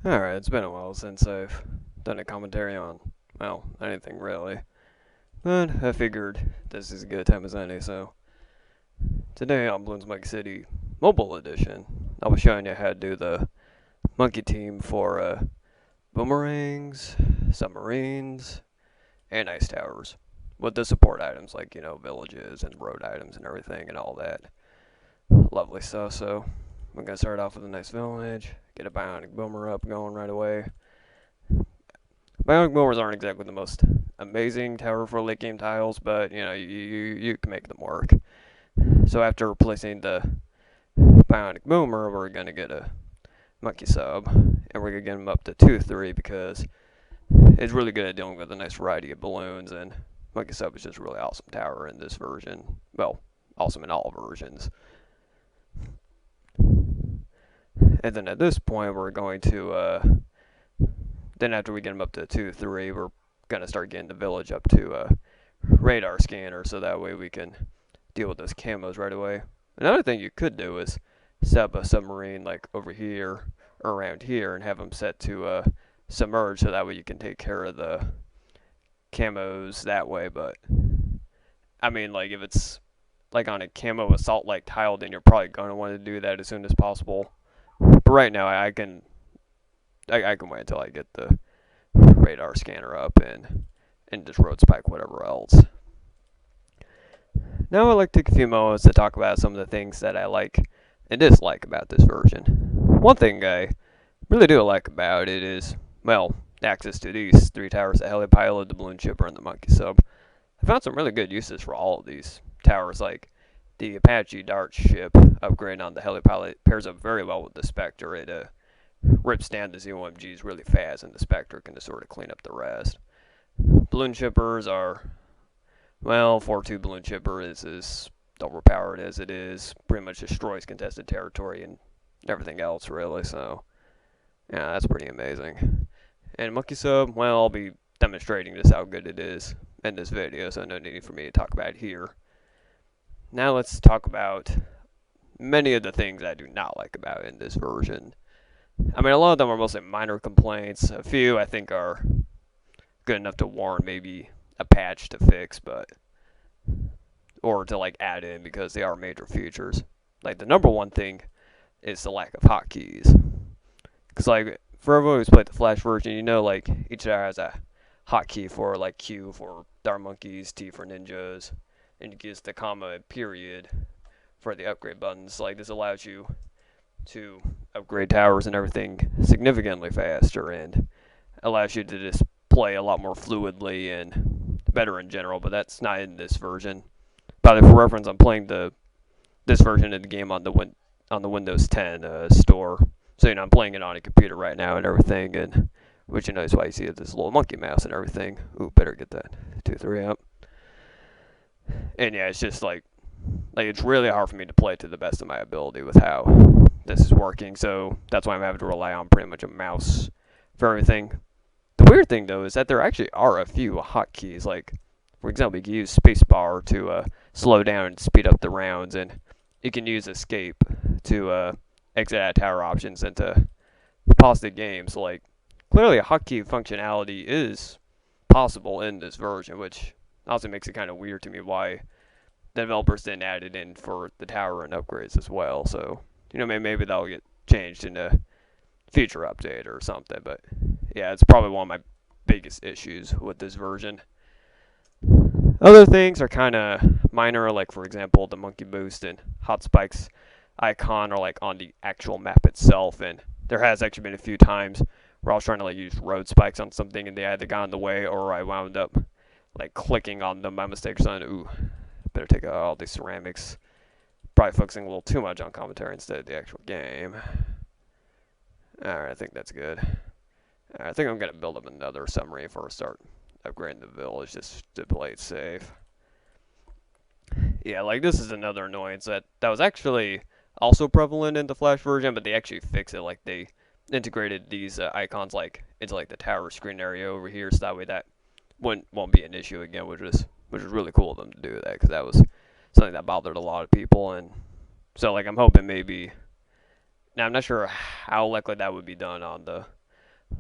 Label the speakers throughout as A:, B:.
A: Alright, it's been a while since I've done a commentary on, well, anything really. But I figured this is as good a time as any, so today on Bloons Monkey City Mobile Edition, I'll be showing you how to do the monkey team for boomerangs, submarines, and ice towers. With the support items like, villages and road items and everything and all that lovely stuff. So we're going to start off with a nice village, get a bionic boomer up going right away. Bionic boomers aren't exactly the most amazing tower for late game tiles, but you can make them work. So after replacing the bionic boomer, we're gonna get a monkey sub, and we're gonna get him up to 2-3 because it's really good at dealing with a nice variety of balloons, and monkey sub is just a really awesome tower in this version. Well, awesome in all versions. And then at this point, we're going to then after we get him up to 2-3, we're gonna start getting the village up to radar scanner, so that way we can deal with those camos right away. Another thing you could do is set up a submarine like over here or around here and have them set to submerge, so that way you can take care of the camos that way. But I mean, like if it's like on a camo assault like tile, then you're probably gonna want to do that as soon as possible. But right now, I can wait until I get the radar scanner up and just road spike whatever else. Now I'd like to take a few moments to talk about some of the things that I like and dislike about this version. One thing I really do like about it is, well, access to these three towers, the helipilot, the balloon chipper, and the monkey sub. I found some really good uses for all of these towers, like the Apache Dart ship upgrade on the helipilot pairs up very well with the Spectre. It rips down the ZOMGs really fast, and the Spectre can just sort of clean up the rest. Balloon chippers are, well, 4-2 balloon chipper is as overpowered as it is. Pretty much destroys contested territory and everything else, really. So, yeah, that's pretty amazing. And monkey sub, well, I'll be demonstrating just how good it is in this video, so no need for me to talk about it here. Now let's talk about many of the things I do not like about it in this version. I mean, a lot of them are mostly minor complaints. A few I think are good enough to warrant maybe a patch to fix, but or to like add in because they are major features. Like the number one thing is the lack of hotkeys. Because like for everyone who's played the Flash version, like each tower has a hotkey for like Q for Dart Monkeys, T for Ninjas, and you use the comma and period for the upgrade buttons. Like this allows you to upgrade towers and everything significantly faster and allows you to just play a lot more fluidly and better in general, but that's not in this version. By the way, for reference, I'm playing this version of the game on the Windows 10 store, so I'm playing it on a computer right now and everything, and which is why you see this little monkey mouse and everything. Ooh, better get that 2-3 up. And yeah, it's just like it's really hard for me to play to the best of my ability with how this is working, so that's why I'm having to rely on pretty much a mouse for everything. The weird thing though is that there actually are a few hotkeys. Like, for example, you can use spacebar to slow down and speed up the rounds, and you can use escape to exit out of tower options and to pause the game. So like, clearly a hotkey functionality is possible in this version, which also makes it kind of weird to me why the developers didn't add it in for the tower and upgrades as well. So maybe that'll get changed in a future update or something. But yeah, it's probably one of my biggest issues with this version. Other things are kind of minor, like for example, the monkey boost and hot spikes icon are like on the actual map itself, and there has actually been a few times where I was trying to like use road spikes on something and they either got in the way or I wound up like clicking on them by mistake or something. Ooh, better take out all these ceramics. Probably focusing a little too much on commentary instead of the actual game. Alright, I think that's good. I think I'm going to build up another submarine before I start upgrading the village just to play it safe. Yeah, like this is another annoyance that was actually also prevalent in the Flash version, but they actually fixed it. Like they integrated these icons like into like the tower screen area over here, so that way that won't be an issue again, which is really cool of them to do that because that was something that bothered a lot of people, and so like I'm hoping maybe. Now I'm not sure how likely that would be done on the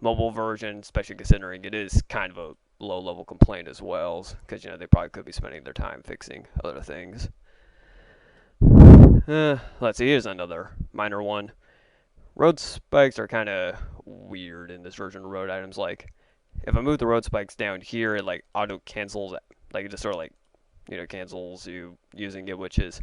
A: mobile version, especially considering it is kind of a low-level complaint as well, because they probably could be spending their time fixing other things. Let's see, here's another minor one. Road spikes are kind of weird in this version of road items. Like, if I move the road spikes down here, it like auto cancels, like it just sort of like cancels you using it, which is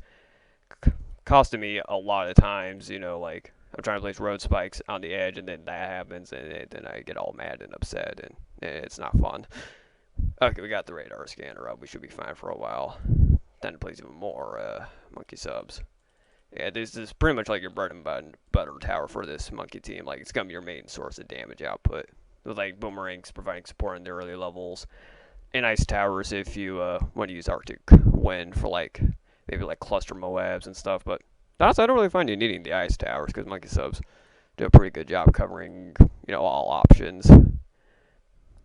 A: costing me a lot of times. Like I'm trying to place road spikes on the edge, and then that happens, and then I get all mad and upset, and it's not fun. Okay, we got the radar scanner up. We should be fine for a while. Time to place even more monkey subs. Yeah, this is pretty much like your bread and butter tower for this monkey team. Like, it's gonna be your main source of damage output. With like boomerangs providing support in the early levels, and ice towers if you want to use Arctic Wind for like maybe like cluster Moabs and stuff. But honestly, I don't really find you needing the ice towers because monkey subs do a pretty good job covering all options.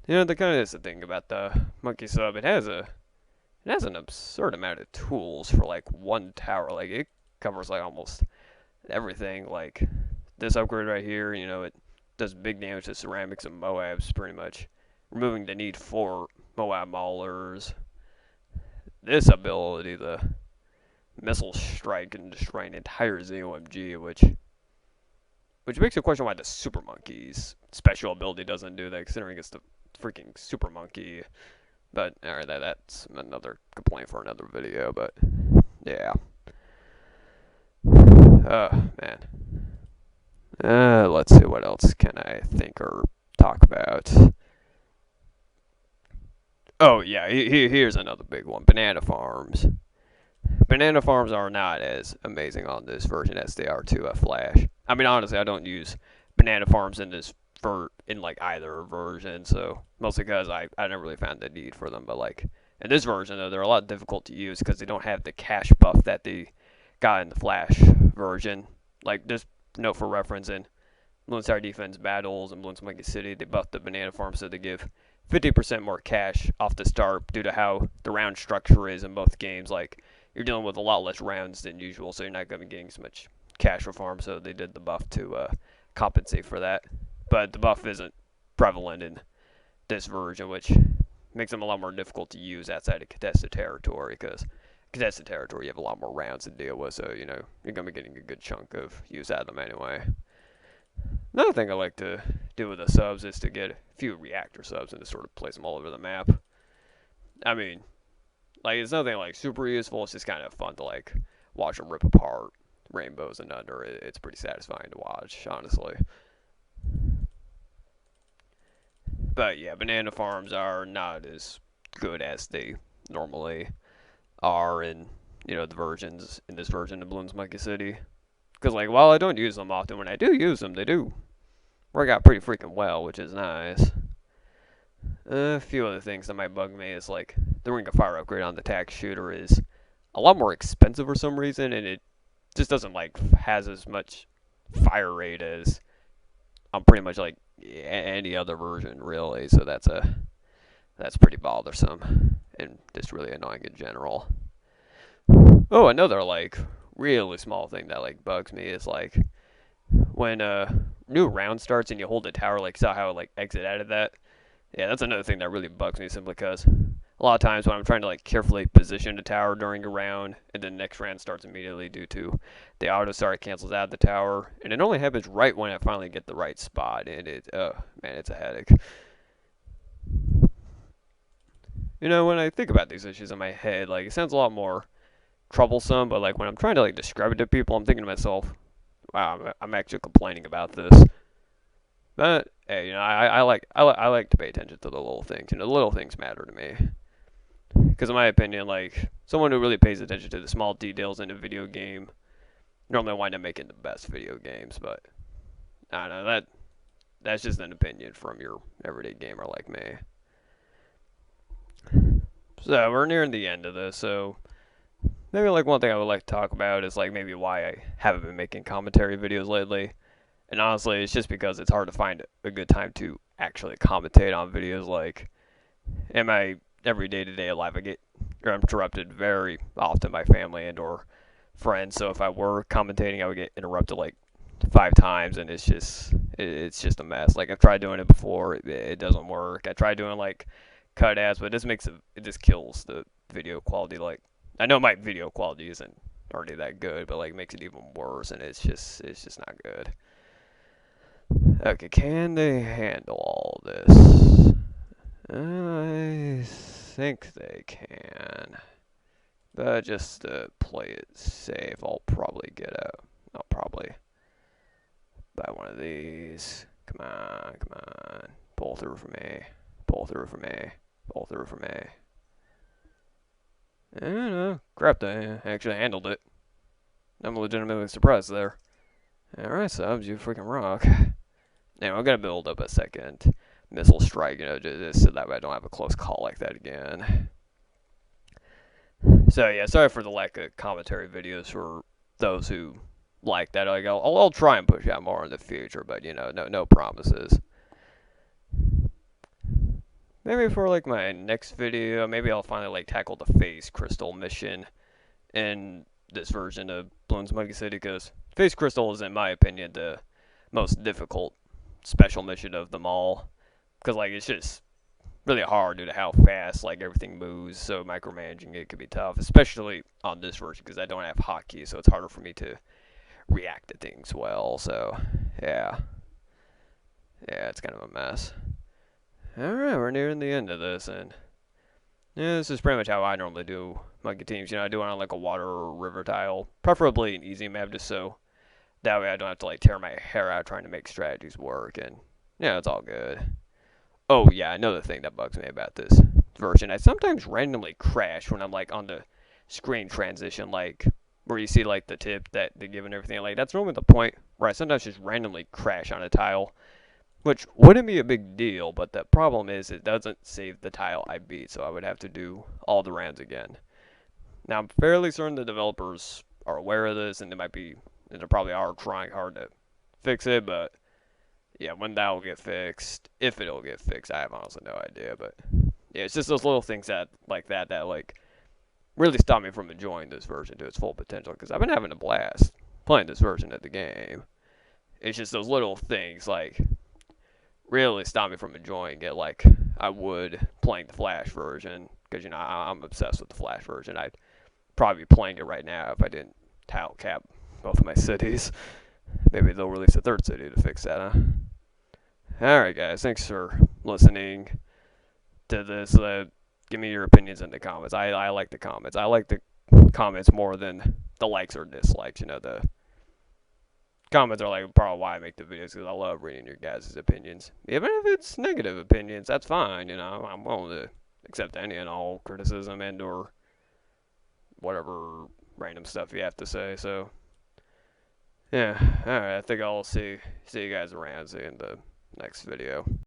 A: The kind of is the thing about the monkey sub. It has an absurd amount of tools for like one tower. Like it covers like almost everything. Like this upgrade right here, it does big damage to ceramics and Moabs pretty much, removing the need for Moab maulers. This ability, the missile strike, can destroy an entire ZOMG, which makes you question why the Super Monkey's special ability doesn't do that, considering it's the freaking Super Monkey. But alright, that's another complaint for another video. But yeah, man. Let's see, what else can I think or talk about? Oh yeah, here's another big one: banana farms. Banana farms are not as amazing on this version as they are to Flash. I mean, honestly, I don't use banana farms in like either version, so mostly because I never really found the need for them. But like in this version, though, they're a lot difficult to use because they don't have the cash buff that they got in the Flash version. Like, just note for reference, in Lone Star Defense battles and Bloons Monkey City, they buffed the banana farm so they give 50% more cash off the start due to how the round structure is in both games. Like, you're dealing with a lot less rounds than usual, so you're not going to be getting as much cash for farm, so they did the buff to compensate for that. But the buff isn't prevalent in this version, which makes them a lot more difficult to use outside of contested territory, because contested territory you have a lot more rounds to deal with, so you're going to be getting a good chunk of use out of them anyway. Another thing I like to do with the subs is to get a few reactor subs and to sort of place them all over the map. I mean, like, it's nothing like super useful, it's just kind of fun to like watch them rip apart rainbows and under. It's pretty satisfying to watch, honestly. But yeah, banana farms are not as good as they normally are in the versions in this version of Bloons Monkey City. Because like, while I don't use them often, when I do use them, they do work out pretty freaking well, which is nice. A few other things that might bug me is like the Ring of Fire upgrade on the tac shooter is a lot more expensive for some reason, and it just doesn't like has as much fire rate as on pretty much like any other version really. So that's pretty bothersome and just really annoying in general. Oh, another like really small thing that like bugs me is like when a new round starts and you hold the tower, like saw how it like exit out of that. Yeah, that's another thing that really bugs me, simply because a lot of times when I'm trying to like carefully position the tower during a round, and then the next round starts immediately due to the auto start cancels out the tower, and it only happens right when I finally get the right spot, and man, it's a headache. When I think about these issues in my head, like, it sounds a lot more troublesome, but like when I'm trying to like describe it to people, I'm thinking to myself, wow, I'm actually complaining about this. But hey, I like to pay attention to the little things. The little things matter to me. Because in my opinion, like, someone who really pays attention to the small details in a video game normally wind up making the best video games. But I don't know, that's just an opinion from your everyday gamer like me. So we're nearing the end of this. So maybe like one thing I would like to talk about is like maybe why I haven't been making commentary videos lately. And honestly, it's just because it's hard to find a good time to actually commentate on videos. Like, in my every day-to-day life, I get interrupted very often by family and or friends. So if I were commentating, I would get interrupted like 5 times, and it's just a mess. Like I've tried doing it before, it doesn't work. I tried doing like cut ads, but it just kills the video quality. Like I know my video quality isn't already that good, but like makes it even worse, and it's just not good. Okay, can they handle all this? I think they can. But just to play it safe, I'll probably buy one of these. Come on, come on. Pull through for me. Pull through for me. Pull through for me. I don't know. Crap, they actually handled it. I'm legitimately surprised there. Alright, subs, you freaking rock. Now, I'm gonna build up a second missile strike, just so that way I don't have a close call like that again. So, yeah, sorry for the lack of commentary videos for those who like that. Like, I'll try and push out more in the future, but, no promises. Maybe for, like, my next video, maybe I'll finally, like, tackle the phase crystal mission in this version of Bloons Monkey City, because phase crystal is, in my opinion, the most difficult special mission of them all, because like it's just really hard due to how fast like everything moves. So micromanaging it could be tough, especially on this version because I don't have hotkeys, so it's harder for me to react to things well. So yeah, it's kind of a mess. All right, we're nearing the end of this, and yeah, this is pretty much how I normally do monkey teams. I do it on like a water or river tile, preferably an easy map, just so that way I don't have to like tear my hair out trying to make strategies work, and yeah, it's all good. Oh yeah, another thing that bugs me about this version, I sometimes randomly crash when I'm like on the screen transition, like where you see like the tip that they give and everything. Like that's normally the point where I sometimes just randomly crash on a tile, which wouldn't be a big deal, but the problem is it doesn't save the tile I beat, so I would have to do all the rounds again. Now I'm fairly certain the developers are aware of this, and they probably are trying hard to fix it, but yeah, when that will get fixed, if it'll get fixed, I have honestly no idea. But yeah, it's just those little things that like really stop me from enjoying this version to its full potential. Because I've been having a blast playing this version of the game. It's just those little things like really stop me from enjoying it like I would playing the Flash version. Because I'm obsessed with the Flash version. I'd probably be playing it right now if I didn't tile cap both of my cities. Maybe they'll release a third city to fix that, huh? Alright, guys, thanks for listening to this. Give me your opinions in the comments. I like the comments. I like the comments more than the likes or dislikes. The comments are like probably why I make the videos, because I love reading your guys' opinions. Even if it's negative opinions, that's fine. I'm willing to accept any and all criticism and or whatever random stuff you have to say. So, yeah, alright, I think I'll see you guys around in the next video.